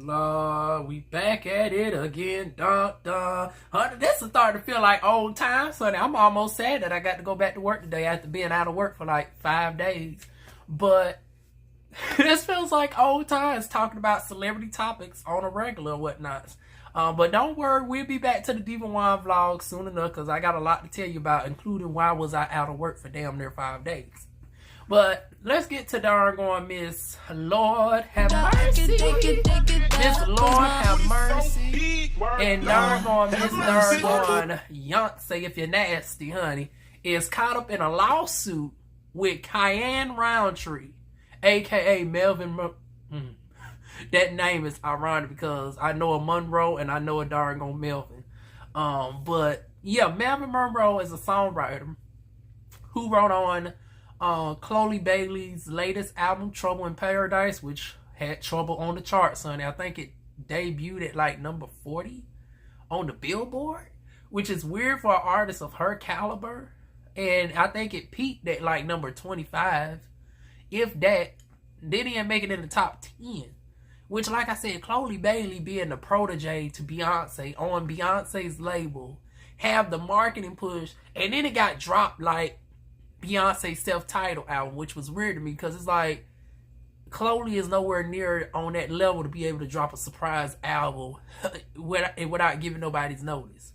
Lord, we back at it again. Dun, dun. This is starting to feel like old times, sonny. I'm almost sad that I got to go back to work today after being out of work for like 5 days. But this feels like old times talking about celebrity topics on a regular and whatnot. But don't worry, we'll be back to the Diva Wine vlog soon enough because I got a lot to tell you about, including why was I out of work for damn near 5 days. But let's get to darn Miss Lord Have Mercy. Miss Lord Have Mercy. And darn Miss Beyoncé, if you're nasty, honey, is caught up in a lawsuit with Cayenne Roundtree, aka Melvin Moore. That name is ironic because I know a Monroe and I know a darn Melvin. But yeah, Melvin Monroe is a songwriter who wrote on Chlöe Bailey's latest album, Trouble in Paradise, which had trouble on the charts, honey. I think it debuted at like number 40 on the Billboard, which is weird for an artist of her caliber. And I think it peaked at like number 25, if that. Didn't even make it in the top 10. Which, like I said, Chlöe Bailey being the protege to Beyonce on Beyonce's label, have the marketing push, and then it got dropped like Beyonce's self-titled album, which was weird to me because it's like Chlöe is nowhere near on that level to be able to drop a surprise album without giving nobody's notice.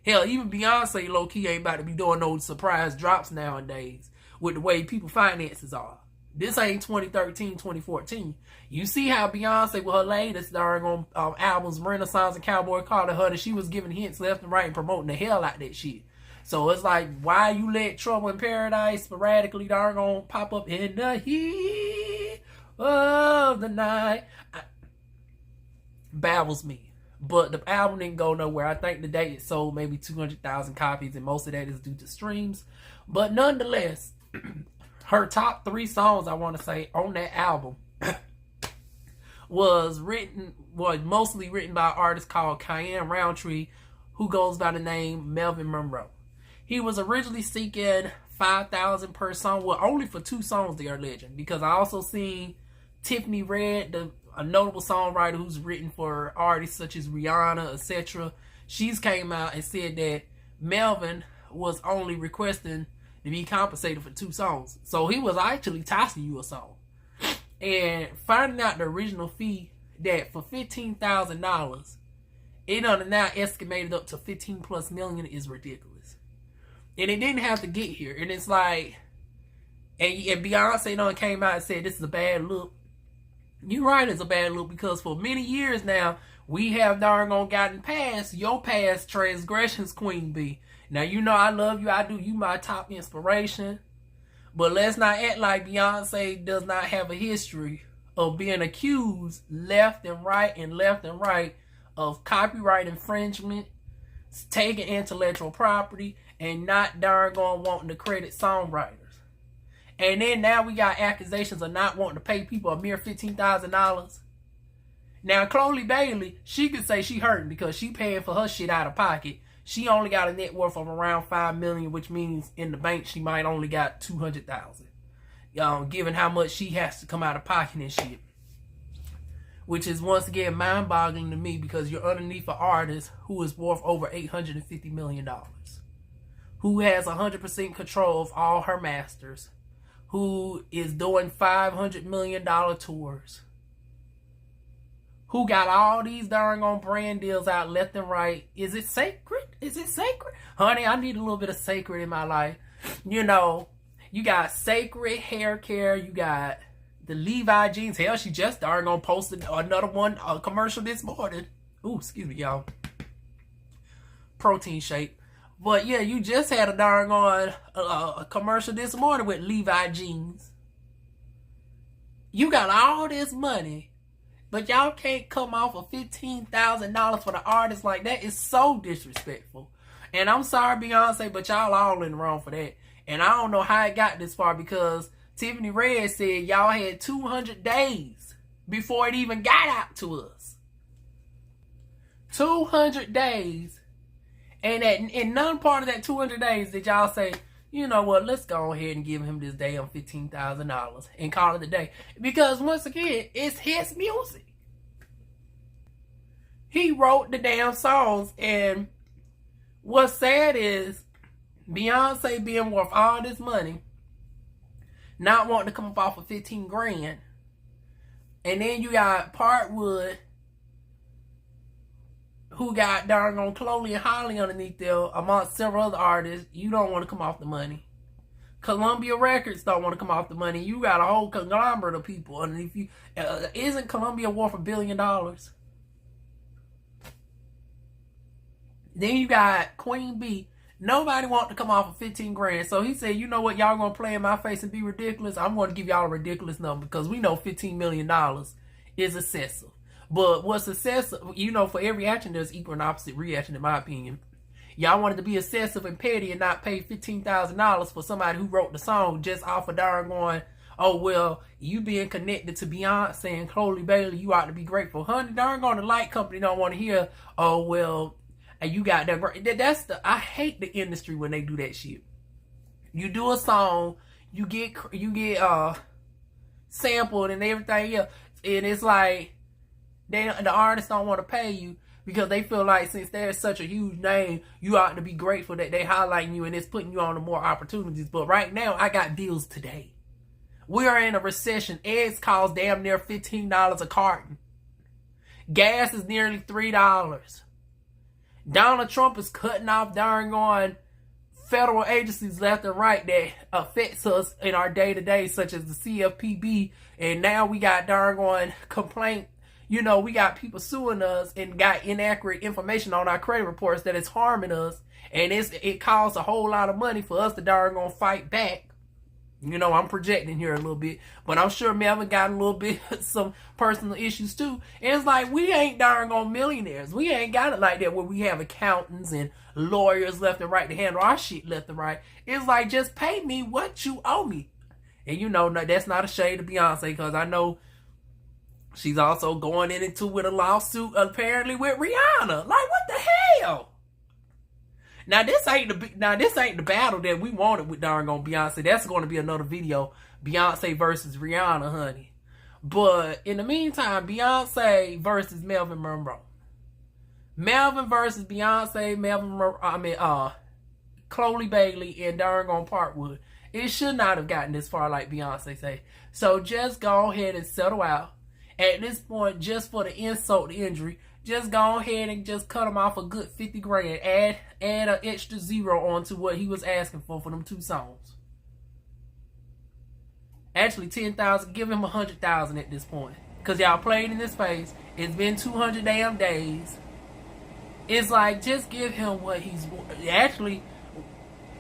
Hell, even Beyonce low-key ain't about to be doing no surprise drops nowadays with the way people finances are. This ain't 2013, 2014. You see how Beyonce with her latest darn albums, Renaissance and Cowboy Carter, her, she was giving hints left and right and promoting the hell out of that shit. So it's like, why you let Trouble in Paradise sporadically darn pop up in the heat of the night? Baffles me. But the album didn't go nowhere. I think the day it sold maybe 200,000 copies, and most of that is due to streams. But nonetheless, her top 3 songs, I want to say, on that album was mostly written by an artist called Cayenne Roundtree, who goes by the name Melvin Moore. He was originally seeking $5,000 per song, well, only for 2 songs they are legend, because I also seen Tiffany Red, a notable songwriter who's written for artists such as Rihanna, etc. She's came out and said that Melvin was only requesting to be compensated for 2 songs. So he was actually tossing you a song. And finding out the original fee that for $15,000, it done now estimated up to 15+ million is ridiculous. And it didn't have to get here. And it's like, and Beyonce done came out and said this is a bad look. You're right, it's a bad look because for many years now, we have gotten past your past transgressions, Queen Bee. Now, you know I love you. I do. You my top inspiration. But let's not act like Beyonce does not have a history of being accused left and right of copyright infringement, taking intellectual property, and not wanting to credit songwriters. And then now we got accusations of not wanting to pay people a mere $15,000. Now, Chlöe Bailey, she could say she hurting because she paying for her shit out of pocket. She only got a net worth of around $5 million, which means in the bank she might only got $200,000. Given how much she has to come out of pocket and shit. Which is once again mind-boggling to me because you're underneath an artist who is worth over $850 million. Who has 100% control of all her masters. Who is doing $500 million tours. Who got all these darn brand deals out left and right. Is it sacred? Is it sacred? Honey, I need a little bit of sacred in my life. You know, you got sacred hair care. You got the Levi jeans. Hell, she just posted another one, a commercial this morning. Ooh, excuse me, y'all. Protein shake. But yeah, you just had a a commercial this morning with Levi jeans. You got all this money. But y'all can't come off of $15,000 for the artist like that. It's so disrespectful. And I'm sorry, Beyonce, but y'all all in the wrong for that. And I don't know how it got this far because Tiffany Red said y'all had 200 days before it even got out to us. 200 days. And in none part of that 200 days did y'all say, you know what, let's go ahead and give him this damn $15,000 and call it a day. Because once again, it's his music. He wrote the damn songs, and what's sad is Beyonce being worth all this money, not wanting to come up off of 15 grand. And then you got Parkwood, who got darn on Chlöe and Holly underneath there, amongst several other artists. You don't want to come off the money. Columbia Records don't want to come off the money. You got a whole conglomerate of people underneath you. Isn't Columbia worth $1 billion? Then you got Queen B. Nobody want to come off of 15 grand. So he said, you know what, y'all gonna play in my face and be ridiculous? I'm gonna give y'all a ridiculous number, because we know $15 million is excessive. But what's excessive, for every action there's equal and opposite reaction, in my opinion. Y'all wanted to be excessive and petty and not pay $15,000 for somebody who wrote the song just off of darn going, oh, well, you being connected to Beyonce and Chlöe Bailey, you ought to be grateful. Honey, darn on the light company don't want to hear, oh, well, and you got that. I hate the industry when they do that shit. You do a song, you get sampled and everything else, and it's like the artists don't want to pay you because they feel like since there's such a huge name, you ought to be grateful that they highlighting you and it's putting you on to more opportunities. But right now, I got deals today. We are in a recession. Eggs cost damn near $15 a carton. Gas is nearly $3. Donald Trump is cutting off darn on federal agencies left and right that affects us in our day-to-day, such as the CFPB. And now we got darn on complaint. We got people suing us and got inaccurate information on our credit reports that is harming us. And it costs a whole lot of money for us to darn on fight back. I'm projecting here a little bit, but I'm sure Melvin got a little bit some personal issues too. And it's like, we ain't darn on millionaires. We ain't got it like that where we have accountants and lawyers left and right to handle our shit left and right. It's like, just pay me what you owe me. And that's not a shade of Beyonce, because I know she's also going into with a lawsuit apparently with Rihanna. Like, what the hell? Now this ain't the battle that we wanted with darn on Beyonce. That's going to be another video, Beyonce versus Rihanna, honey. But in the meantime, Beyonce versus Melvin Monroe. Melvin versus Beyonce, Chlöe Bailey and darn on Parkwood. It should not have gotten this far, like Beyonce say. So just go ahead and settle out. At this point, just for the insult to injury, just go ahead and just cut him off a good 50 grand. Add an extra zero onto what he was asking for them 2 songs. Actually, 10,000. Give him 100,000 at this point, cause y'all played in his face. It's been 200 damn days. It's like, just give him what he's actually.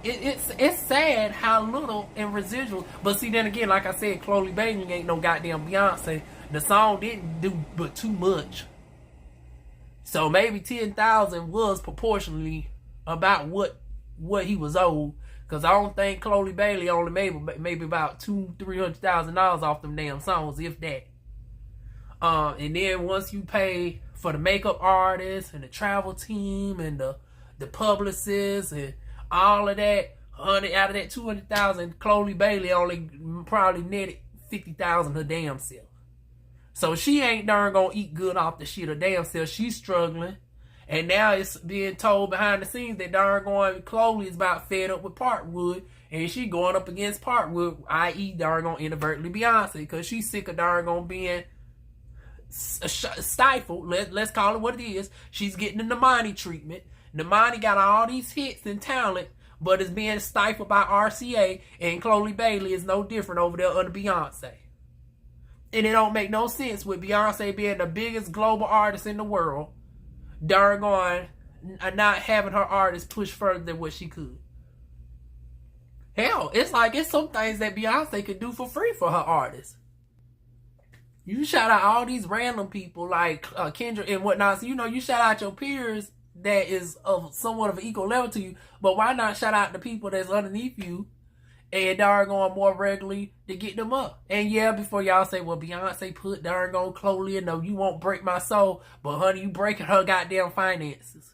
It's sad how little in residual. But see, then again, like I said, Chlöe Bailey ain't no goddamn Beyonce. The song didn't do but too much. So maybe 10,000 was proportionally about what he was owed. Because I don't think Chlöe Bailey only made maybe about $200,000-$300,000 off them damn songs, if that. And then once you pay for the makeup artist and the travel team and the publicists and all of that, out of that 200,000, Chlöe Bailey only probably netted 50,000 her damn self. So she ain't darn gonna eat good off the shit her damn self. She's struggling. And now it's being told behind the scenes that darn going Chlöe is about fed up with Parkwood. And she going up against Parkwood, i.e. darn gonna inadvertently Beyonce. Because she's sick of darn gonna being stifled. Let's call it what it is. She's getting the Normani treatment. Normani got all these hits and talent, but is being stifled by RCA. And Chlöe Bailey is no different over there under Beyonce. And it don't make no sense with Beyonce being the biggest global artist in the world, darn on not having her artists push further than what she could. Hell, it's some things that Beyonce could do for free for her artists. You shout out all these random people like Kendrick and whatnot. So, you shout out your peers that is of somewhat of an equal level to you. But why not shout out the people that's underneath you and darn on more regularly to get them up? And yeah, before y'all say, well, Beyonce put darn on Chlöe, and no, you won't break my soul. But honey, you breaking her goddamn finances.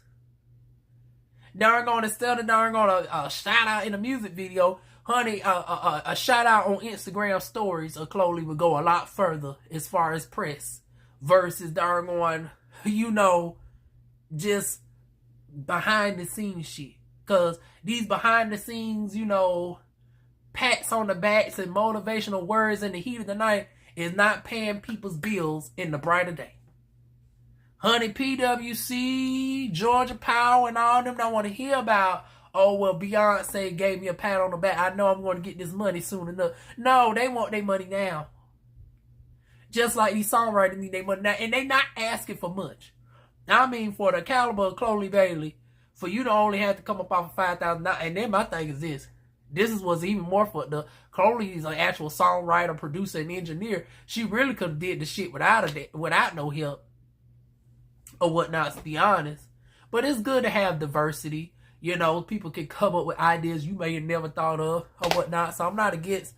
Darn on, instead of darn on a shout out in a music video, honey, a shout out on Instagram stories of Chlöe would go a lot further as far as press versus darn on, just behind the scenes shit. Because these behind the scenes, you know, pats on the backs and motivational words in the heat of the night is not paying people's bills in the brighter day. Honey, PWC, Georgia Power, and all them don't want to hear about, oh, well, Beyonce gave me a pat on the back. I know I'm going to get this money soon enough. No, they want their money now. Just like these songwriters need their money now. And they not asking for much. I mean, for the caliber of Chlöe Bailey, for you to only have to come up off of $5,000. And then my thing is this. This was even more for the Chlöe is an actual songwriter, producer, and engineer. She really could have did the shit without no help or whatnot, to be honest. But it's good to have diversity. You know, people can come up with ideas you may have never thought of or whatnot. So I'm not against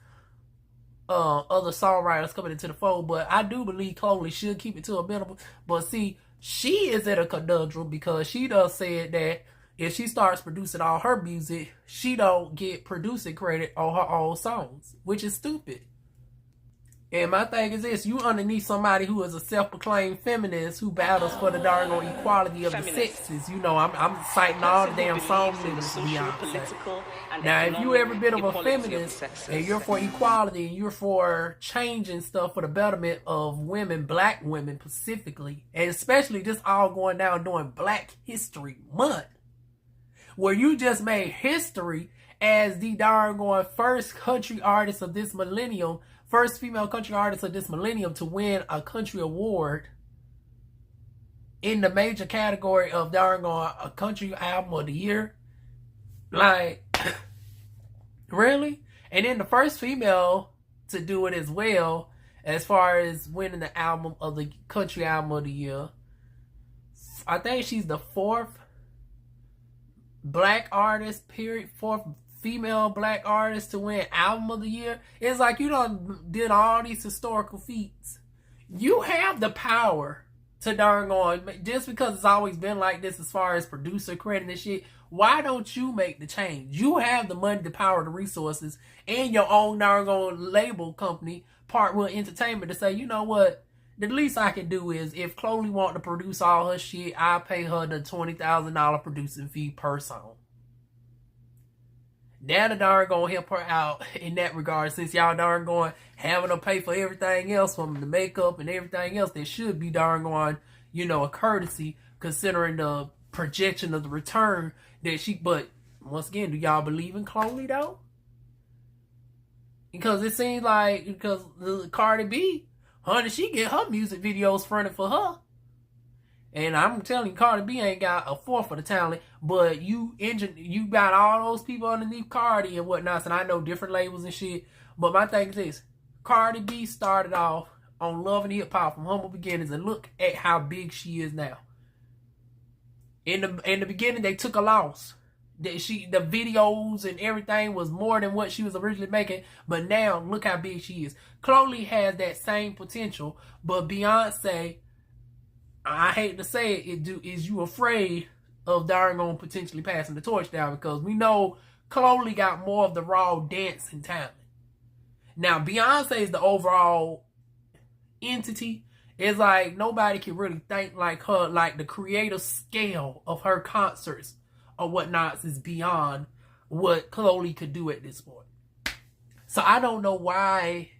other songwriters coming into the fold, but I do believe Chlöe should keep it to a minimum. But see, she is at a conundrum because she does said that if she starts producing all her music, she don't get producing credit on her own songs, which is stupid. And my thing is this, you underneath somebody who is a self-proclaimed feminist who battles for the doggone equality of the sexes. You know, I'm citing all the damn songs in Beyonce. Now, if you ever been of a feminist and you're for equality and you're for changing stuff for the betterment of women, black women specifically, and especially just all going down during Black History Month, where you just made history as the doggone first country artist of this millennium, first female country artist of this millennium to win a country award in the major category of doggone a country album of the year. Like, really? And then the first female to do it as well, as far as winning the album of the country album of the year. I think she's the fourth black artist, period, fourth female black artist to win album of the year. It's like you done did all these historical feats. You have the power to darn on, just because it's always been like this as far as producer credit and shit. Why don't you make the change? You have the money, the power, the resources, and your own darn on label company, Parkwood Entertainment, to say, you know what? The least I can do is, if Chlöe want to produce all her shit, I'll pay her the $20,000 producing fee per song. That'll darn gonna help her out in that regard, since y'all darn going having to pay for everything else, from the makeup and everything else. That should be darn going, you know, a courtesy considering the projection of the return that she. But once again, do y'all believe in Chlöe though? Because it seems like, because the Cardi B, honey, she get her music videos fronted for her. And I'm telling you, Cardi B ain't got a fourth of the talent, but you got all those people underneath Cardi and whatnot, and I know different labels and shit. But my thing is this, Cardi B started off on Love and Hip Hop from humble beginnings, and look at how big she is now. In the beginning, they took a loss. The videos and everything was more than what she was originally making, but now look how big she is. Chlöe has that same potential, but Beyonce, I hate to say it, is you afraid of darn on potentially passing the torch down, because we know Chlöe got more of the raw dancing talent. Now Beyonce is the overall entity. It's like nobody can really think like her. Like the creative scale of her concerts or whatnot is beyond what Chlöe could do at this point. So I don't know why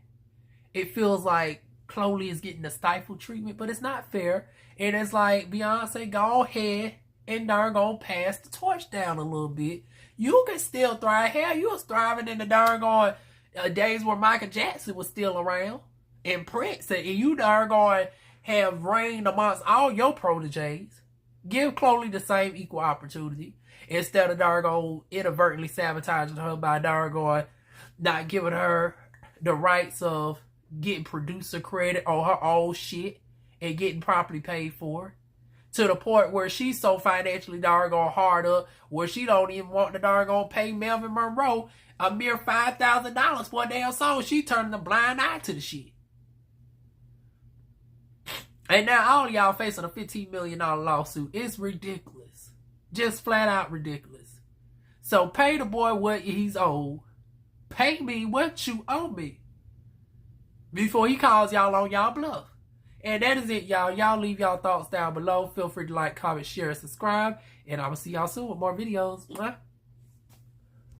it feels like Chlöe is getting the stifle treatment, but it's not fair. And it's like, Beyonce, go ahead and darn gonna pass the torch down a little bit. You can still thrive. Hell, you was thriving in the darn going days where Michael Jackson was still around and Prince, and you darn going have reigned amongst all your proteges. Give Chlöe the same equal opportunity instead of darn going inadvertently sabotaging her by darn going not giving her the rights of getting producer credit on her old shit and getting properly paid for it, to the point where she's so financially doggone hard up where she don't even want to doggone pay Melvin Moore a mere $5,000 for a damn song. She turning a blind eye to the shit. And now all of y'all facing a $15 million lawsuit. It's ridiculous. Just flat out ridiculous. So pay the boy what he's owed. Pay me what you owe me before he calls y'all on y'all bluff. And that is it, y'all. Y'all leave y'all thoughts down below. Feel free to like, comment, share, and subscribe. And I will see y'all soon with more videos. Mwah.